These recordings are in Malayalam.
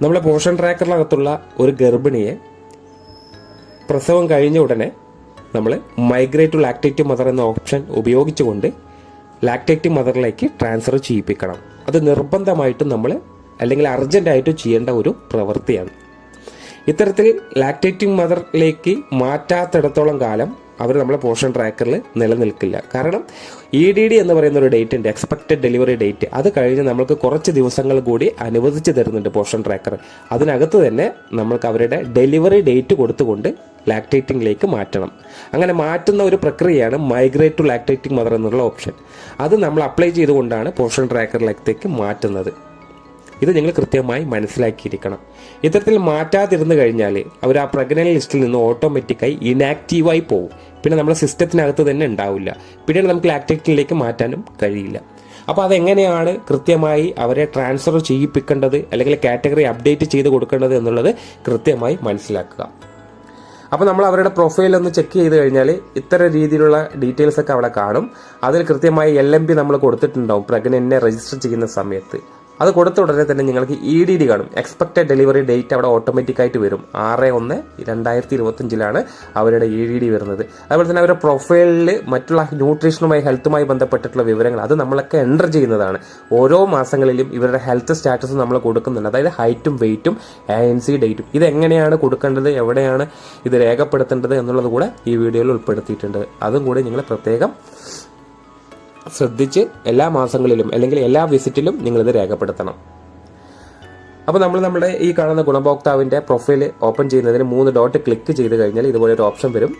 നമ്മളെ പോഷൻ ട്രാക്കറിനകത്തുള്ള ഒരു ഗർഭിണിയെ പ്രസവം കഴിഞ്ഞ ഉടനെ നമ്മൾ മൈഗ്രേറ്റ് ടു ലാക്ടേറ്റീവ് മദർ എന്ന ഓപ്ഷൻ ഉപയോഗിച്ചുകൊണ്ട് ലാക്ടേറ്റീവ് മദറിലേക്ക് ട്രാൻസ്ഫർ ചെയ്യിപ്പിക്കണം. അത് നിർബന്ധമായിട്ടും നമ്മൾ അല്ലെങ്കിൽ അർജൻറ്റായിട്ട് ചെയ്യേണ്ട ഒരു പ്രവൃത്തിയാണ്. ഇത്തരത്തിൽ ലാക്ടേറ്റീവ് മദറിലേക്ക് മാറ്റാത്തിടത്തോളം കാലം അവർ നമ്മളെ പോഷൻ ട്രാക്കറിൽ നിലനിൽക്കില്ല. കാരണം EDD എന്ന് പറയുന്ന ഒരു ഡേറ്റ് ഉണ്ട്, എക്സ്പെക്റ്റഡ് ഡെലിവറി ഡേറ്റ്. അത് കഴിഞ്ഞ് നമ്മൾക്ക് കുറച്ച് ദിവസങ്ങൾ കൂടി അനുവദിച്ച് തരുന്നുണ്ട് പോഷൻ ട്രാക്കർ. അതിനകത്ത് തന്നെ നമ്മൾക്ക് അവരുടെ ഡെലിവറി ഡേറ്റ് കൊടുത്തുകൊണ്ട് ലാക്ടേറ്റിംഗിലേക്ക് മാറ്റണം. അങ്ങനെ മാറ്റുന്ന ഒരു പ്രക്രിയയാണ് മൈഗ്രേറ്റ് ടു ലാക്ടേറ്റിംഗ് മദർ എന്നുള്ള ഓപ്ഷൻ. അത് നമ്മൾ അപ്ലൈ ചെയ്തുകൊണ്ടാണ് പോഷൻ ട്രാക്കറിലേക്ക് മാറ്റുന്നത്. ഇത് നിങ്ങൾ കൃത്യമായി മനസ്സിലാക്കിയിരിക്കണം. ഇത്തരത്തിൽ മാറ്റാതിരുന്നു കഴിഞ്ഞാൽ അവർ ആ പ്രഗ്നന്റ് ലിസ്റ്റിൽ നിന്ന് ഓട്ടോമാറ്റിക്കായി ഇനാക്റ്റീവായി പോകും. പിന്നെ നമ്മുടെ സിസ്റ്റത്തിനകത്ത് തന്നെ ഉണ്ടാവില്ല. പിന്നീട് നമുക്ക് ലാക്ടേറ്റിംഗിലേക്ക് മാറ്റാനും കഴിയില്ല. അപ്പോൾ അതെങ്ങനെയാണ് കൃത്യമായി അവരെ ട്രാൻസ്ഫർ ചെയ്യിപ്പിക്കേണ്ടത് അല്ലെങ്കിൽ കാറ്റഗറി അപ്ഡേറ്റ് ചെയ്ത് കൊടുക്കേണ്ടത് എന്നുള്ളത് കൃത്യമായി മനസ്സിലാക്കുക. അപ്പോൾ നമ്മൾ അവരുടെ പ്രൊഫൈൽ ഒന്ന് ചെക്ക് ചെയ്ത് കഴിഞ്ഞാൽ ഇത്തരം രീതിയിലുള്ള ഡീറ്റെയിൽസ് ഒക്കെ അവിടെ കാണും. അതിൽ കൃത്യമായി LMP നമ്മൾ കൊടുത്തിട്ടുണ്ടാവും പ്രഗ്നന്റിനെ രജിസ്റ്റർ ചെയ്യുന്ന സമയത്ത്. അത് കൊടുത്ത ഉടനെ തന്നെ നിങ്ങൾക്ക് EDD കാണും, എക്സ്പെക്റ്റഡ് ഡെലിവറി ഡേറ്റ് അവിടെ ഓട്ടോമാറ്റിക്കായിട്ട് വരും. 6/1/2025 അവരുടെ EDD വരുന്നത്. അതുപോലെ തന്നെ അവരുടെ പ്രൊഫൈലിൽ മറ്റുള്ള ന്യൂട്രീഷനുമായി ഹെൽത്തുമായി ബന്ധപ്പെട്ടിട്ടുള്ള വിവരങ്ങൾ അത് നമ്മളൊക്കെ എൻ്റർ ചെയ്യുന്നതാണ്. ഓരോ മാസങ്ങളിലും ഇവരുടെ ഹെൽത്ത് സ്റ്റാറ്റസ് നമ്മൾ കൊടുക്കുന്നുണ്ട്. അതായത് ഹൈറ്റും വെയിറ്റും ANC ഡേറ്റും. ഇതെങ്ങനെയാണ് കൊടുക്കേണ്ടത്, എവിടെയാണ് ഇത് രേഖപ്പെടുത്തേണ്ടത് എന്നുള്ളത് കൂടെ ഈ വീഡിയോയിൽ ഉൾപ്പെടുത്തിയിട്ടുണ്ട്. അതും കൂടി നിങ്ങൾ പ്രത്യേകം ശ്രദ്ധിച്ച് എല്ലാ മാസങ്ങളിലും അല്ലെങ്കിൽ എല്ലാ വിസിറ്റിലും നിങ്ങളിത് രേഖപ്പെടുത്തണം. അപ്പോൾ നമ്മൾ നമ്മുടെ ഈ കാണുന്ന ഗുണഭോക്താവിൻ്റെ പ്രൊഫൈൽ ഓപ്പൺ ചെയ്യുന്നതിന് 3 ഡോട്ട് ക്ലിക്ക് ചെയ്ത് കഴിഞ്ഞാൽ ഇതുപോലെ ഒരു ഓപ്ഷൻ വരും.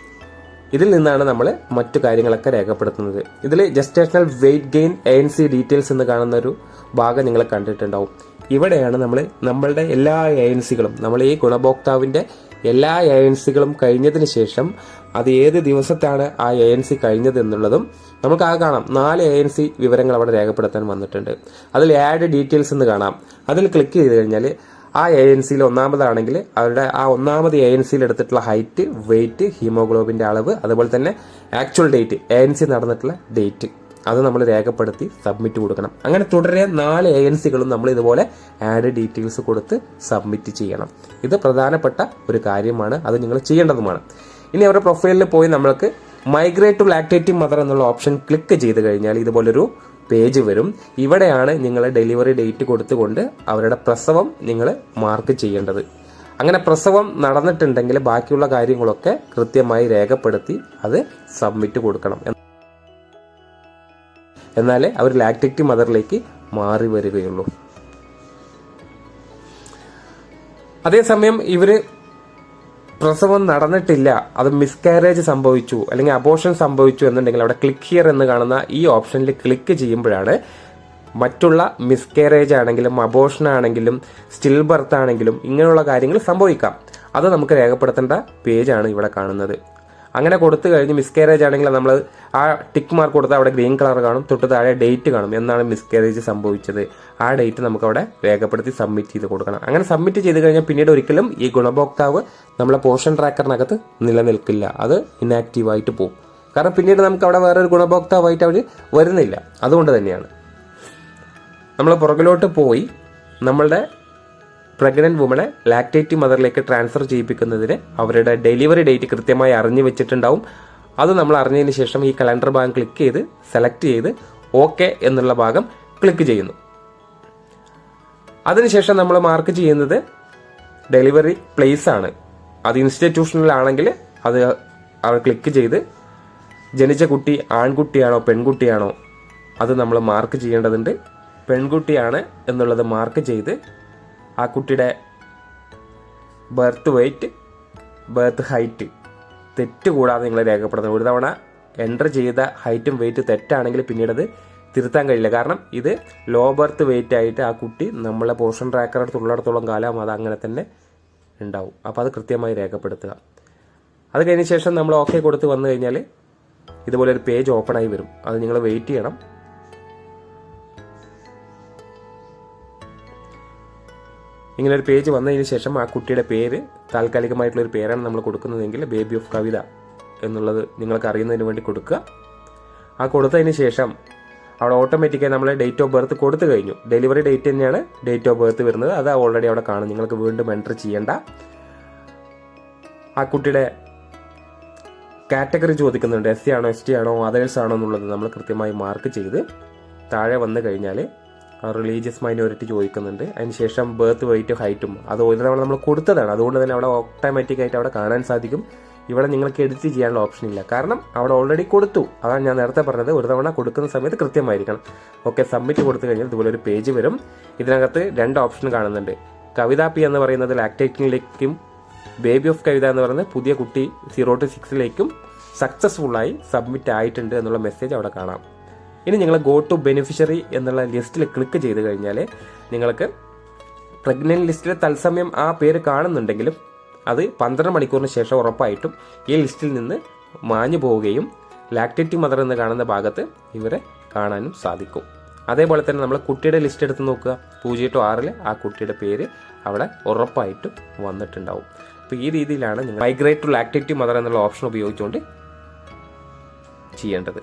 ഇതിൽ നിന്നാണ് നമ്മൾ മറ്റു കാര്യങ്ങളൊക്കെ രേഖപ്പെടുത്തുന്നത്. ഇതിൽ gestational weight gain ANC details എന്ന് കാണുന്ന ഒരു ഭാഗം നിങ്ങൾ കണ്ടിട്ടുണ്ടാവും. ഇവിടെയാണ് നമ്മളുടെ എല്ലാ ANCകളും നമ്മൾ ഈ ഗുണഭോക്താവിൻ്റെ എല്ലാ ANCകളും കഴിഞ്ഞതിന് ശേഷം അത് ഏത് ദിവസത്താണ് ആ ANC കഴിഞ്ഞത് എന്നുള്ളതും നമുക്ക് ആ കാണാം. 4 ANC വിവരങ്ങൾ അവിടെ രേഖപ്പെടുത്താൻ വന്നിട്ടുണ്ട്. അതിൽ ആഡ് ഡീറ്റെയിൽസ് എന്ന് കാണാം. അതിൽ ക്ലിക്ക് ചെയ്ത് കഴിഞ്ഞാൽ ആ ANCയിൽ ഒന്നാമതാണെങ്കിൽ അവരുടെ ആ ഒന്നാമത് ANCയിൽ എടുത്തിട്ടുള്ള ഹൈറ്റ്, വെയിറ്റ്, ഹീമോഗ്ലോബിൻ്റെ അളവ്, അതുപോലെ തന്നെ ആക്ച്വൽ ഡേറ്റ്, ANC നടന്നിട്ടുള്ള ഡേറ്റ് അത് നമ്മൾ രേഖപ്പെടുത്തി സബ്മിറ്റ് കൊടുക്കണം. അങ്ങനെ തുടരെ 4 ANCകളും നമ്മൾ ഇതുപോലെ ആഡ് ഡീറ്റെയിൽസ് കൊടുത്ത് സബ്മിറ്റ് ചെയ്യണം. ഇത് പ്രധാനപ്പെട്ട ഒരു കാര്യമാണ്, അത് നിങ്ങൾ ചെയ്യേണ്ടതുമാണ്. ഇനി അവരുടെ പ്രൊഫൈലിൽ പോയി നമ്മൾക്ക് മൈഗ്രേറ്റ് ടു ലാക്ടേറ്റീവ് മദർ എന്നുള്ള ഓപ്ഷൻ ക്ലിക്ക് ചെയ്ത് കഴിഞ്ഞാൽ ഇതുപോലൊരു പേജ് വരും. ഇവിടെയാണ് നിങ്ങൾ ഡെലിവറി ഡേറ്റ് കൊടുത്തുകൊണ്ട് അവരുടെ പ്രസവം നിങ്ങൾ മാർക്ക് ചെയ്യേണ്ടത്. അങ്ങനെ പ്രസവം നടന്നിട്ടുണ്ടെങ്കിൽ ബാക്കിയുള്ള കാര്യങ്ങളൊക്കെ കൃത്യമായി രേഖപ്പെടുത്തി അത് സബ്മിറ്റ് കൊടുക്കണം. എന്നാലേ അവർ ലാക്ടേറ്റീവ് മദറിലേക്ക് മാറി വരികയുള്ളൂ. അതേസമയം ഇവര് പ്രസവം നടന്നിട്ടില്ല, അത് മിസ്കാരേജ് സംഭവിച്ചു അല്ലെങ്കിൽ അബോർഷൻ സംഭവിച്ചു എന്നുണ്ടെങ്കിൽ അവിടെ ക്ലിക്ക് ഹിയർ എന്ന് കാണുന്ന ഈ ഓപ്ഷനിൽ ക്ലിക്ക് ചെയ്യുമ്പോഴാണ് മറ്റുള്ള മിസ്കാരേജ് ആണെങ്കിലും അബോർഷൻ ആണെങ്കിലും സ്റ്റിൽ ബർത്ത് ആണെങ്കിലും ഇങ്ങനെയുള്ള കാര്യങ്ങൾ സംഭവിക്കാം. അത് നമുക്ക് രേഖപ്പെടുത്തേണ്ട പേജാണ് ഇവിടെ കാണുന്നത്. അങ്ങനെ കൊടുത്തു കഴിഞ്ഞ് മിസ്കാരേജ് ആണെങ്കിൽ നമ്മൾ ആ ടിക്ക് മാർക്ക് കൊടുത്താൽ അവിടെ ഗ്രീൻ കളർ കാണും, തൊട്ട് താഴെ ഡേറ്റ് കാണും, എന്നാണ് മിസ്കാരേജ് സംഭവിച്ചത്. ആ ഡേറ്റ് നമുക്ക് അവിടെ രേഖപ്പെടുത്തി സബ്മിറ്റ് ചെയ്ത് കൊടുക്കണം. അങ്ങനെ സബ്മിറ്റ് ചെയ്ത് കഴിഞ്ഞാൽ പിന്നീട് ഒരിക്കലും ഈ ഗുണഭോക്താവ് നമ്മളെ പോഷൻ ട്രാക്കറിനകത്ത് നിലനിൽക്കില്ല, അത് ഇനാക്റ്റീവായിട്ട് പോകും. കാരണം പിന്നീട് നമുക്ക് അവിടെ വേറൊരു ഗുണഭോക്താവായിട്ട് അവർ വരുന്നില്ല. അതുകൊണ്ട് തന്നെയാണ് നമ്മൾ പുറകിലോട്ട് പോയി നമ്മളുടെ പ്രഗ്നന്റ് വുമണെ ലാക്ടേറ്റീവ് മദറിലേക്ക് ട്രാൻസ്ഫർ ചെയ്യിപ്പിക്കുന്നതിന് അവരുടെ ഡെലിവറി ഡേറ്റ് കൃത്യമായി അറിഞ്ഞു വെച്ചിട്ടുണ്ടാവും. അത് നമ്മൾ അറിഞ്ഞതിന് ശേഷം ഈ കലണ്ടർ ഭാഗം ക്ലിക്ക് ചെയ്ത് സെലക്ട് ചെയ്ത് ഓക്കെ എന്നുള്ള ഭാഗം ക്ലിക്ക് ചെയ്യുന്നു. അതിനുശേഷം നമ്മൾ മാർക്ക് ചെയ്യുന്നത് ഡെലിവറി പ്ലേസ് ആണ്. അത് ഇൻസ്റ്റിറ്റ്യൂഷനിലാണെങ്കിൽ അത് അവർ ക്ലിക്ക് ചെയ്ത് ജനിച്ച കുട്ടി ആൺകുട്ടിയാണോ പെൺകുട്ടിയാണോ അത് നമ്മൾ മാർക്ക് ചെയ്യേണ്ടതുണ്ട്. പെൺകുട്ടിയാണ് എന്നുള്ളത് മാർക്ക് ചെയ്ത് ആ കുട്ടിയുടെ ബർത്ത് വെയിറ്റ്, ബർത്ത് ഹൈറ്റ് തെറ്റ് കൂടാതെ നിങ്ങൾ രേഖപ്പെടുത്തണം. ഒരു തവണ എൻ്റർ ചെയ്ത ഹൈറ്റും വെയിറ്റ് തെറ്റാണെങ്കിൽ പിന്നീട് അത് തിരുത്താൻ കഴിയില്ല. കാരണം ഇത് ലോ ബർത്ത് വെയിറ്റ് ആയിട്ട് ആ കുട്ടി നമ്മളെ പോഷൻ ട്രാക്കർ അടുത്തുള്ളിടത്തോളം കാലം അത് അങ്ങനെ തന്നെ ഉണ്ടാവും. അപ്പോൾ അത് കൃത്യമായി രേഖപ്പെടുത്തുക. അത് കഴിഞ്ഞ ശേഷം നമ്മൾ ഓക്കെ കൊടുത്ത് വന്നു കഴിഞ്ഞാൽ ഇതുപോലെ ഒരു പേജ് ഓപ്പൺ ആയി വരും. അത് നിങ്ങൾ വെയിറ്റ് ചെയ്യണം. ഇങ്ങനെ ഒരു പേജ് വന്നതിന് ശേഷം ആ കുട്ടിയുടെ പേര് താൽക്കാലികമായിട്ടുള്ളൊരു പേരാണ് നമ്മൾ കൊടുക്കുന്നതെങ്കിൽ ബേബി ഓഫ് കവിത എന്നുള്ളത് നിങ്ങൾക്ക് അറിയുന്നതിന് വേണ്ടി കൊടുക്കുക. ആ കൊടുത്തതിന് ശേഷം അവിടെ ഓട്ടോമാറ്റിക്കായി നമ്മൾ ഡേറ്റ് ഓഫ് ബർത്ത് കൊടുത്തു കഴിഞ്ഞു. ഡെലിവറി ഡേറ്റ് തന്നെയാണ് ഡേറ്റ് ഓഫ് ബർത്ത് വരുന്നത്. അത് ഓൾറെഡി അവിടെ കാണും. നിങ്ങൾക്ക് വീണ്ടും എൻ്റർ ചെയ്യേണ്ട. ആ കുട്ടിയുടെ കാറ്റഗറി ചോദിക്കുന്നുണ്ട്. SC ആണോ ST ആണോ അതേഴ്സ് ആണോ എന്നുള്ളത് നമ്മൾ കൃത്യമായി മാർക്ക് ചെയ്ത് താഴെ വന്നു കഴിഞ്ഞാൽ റിലീജിയസ് മൈനോറിറ്റി ചോദിക്കുന്നുണ്ട്. അതിനുശേഷം ബർത്ത് വെയിറ്റ് ഹൈറ്റും അത് ഒരു തവണ നമ്മൾ കൊടുത്തതാണ്. അതുകൊണ്ട് തന്നെ അവിടെ ഓട്ടോമാറ്റിക്കായിട്ട് അവിടെ കാണാൻ സാധിക്കും. ഇവിടെ നിങ്ങൾക്ക് എഡിറ്റ് ചെയ്യാനുള്ള ഓപ്ഷൻ ഇല്ല, കാരണം അവിടെ ഓൾറെഡി കൊടുത്തു. അതാണ് ഞാൻ നേരത്തെ പറഞ്ഞത്, ഒരു തവണ കൊടുക്കുന്ന സമയത്ത് കൃത്യമായിരിക്കണം. ഓക്കെ, സബ്മിറ്റ് കൊടുത്തു കഴിഞ്ഞാൽ ഇതുപോലെ ഒരു പേജ് വരും. ഇതിനകത്ത് 2 ഓപ്ഷൻ കാണുന്നുണ്ട്. കവിത P എന്ന് പറയുന്നത് ലാക്ടേറ്റിംഗിലേക്കും ബേബി ഓഫ് കവിത എന്ന് പറയുന്നത് പുതിയ കുട്ടി 0 to 6 സക്സസ്ഫുള്ളായി സബ്മിറ്റ് ആയിട്ടുണ്ട് എന്നുള്ള മെസ്സേജ് അവിടെ കാണാം. ഇനി നിങ്ങൾ ഗോ ടു ബെനിഫിഷ്യറി എന്നുള്ള ലിസ്റ്റിൽ ക്ലിക്ക് ചെയ്ത് കഴിഞ്ഞാൽ നിങ്ങൾക്ക് പ്രഗ്നന്റ് ലിസ്റ്റിൽ തത്സമയം ആ പേര് കാണുന്നുണ്ടെങ്കിലും അത് 12 മണിക്കൂറിന് ശേഷം ഉറപ്പായിട്ടും ഈ ലിസ്റ്റിൽ നിന്ന് മാഞ്ഞു പോവുകയും ലാക്ടേറ്റിംഗ് മദർ എന്ന് കാണുന്ന ഭാഗത്ത് ഇവരെ കാണാനും സാധിക്കും. അതേപോലെ തന്നെ നമ്മൾ കുട്ടിയുടെ ലിസ്റ്റ് എടുത്ത് നോക്കുക. 0 to 6 ആ കുട്ടിയുടെ പേര് അവിടെ ഉറപ്പായിട്ടും വന്നിട്ടുണ്ടാവും. അപ്പോൾ ഈ രീതിയിലാണ് നിങ്ങൾ മൈഗ്രേറ്റ് ടു ലാക്ടേറ്റിംഗ് മദർ എന്നുള്ള ഓപ്ഷൻ ഉപയോഗിച്ചുകൊണ്ട് ചെയ്യേണ്ടത്.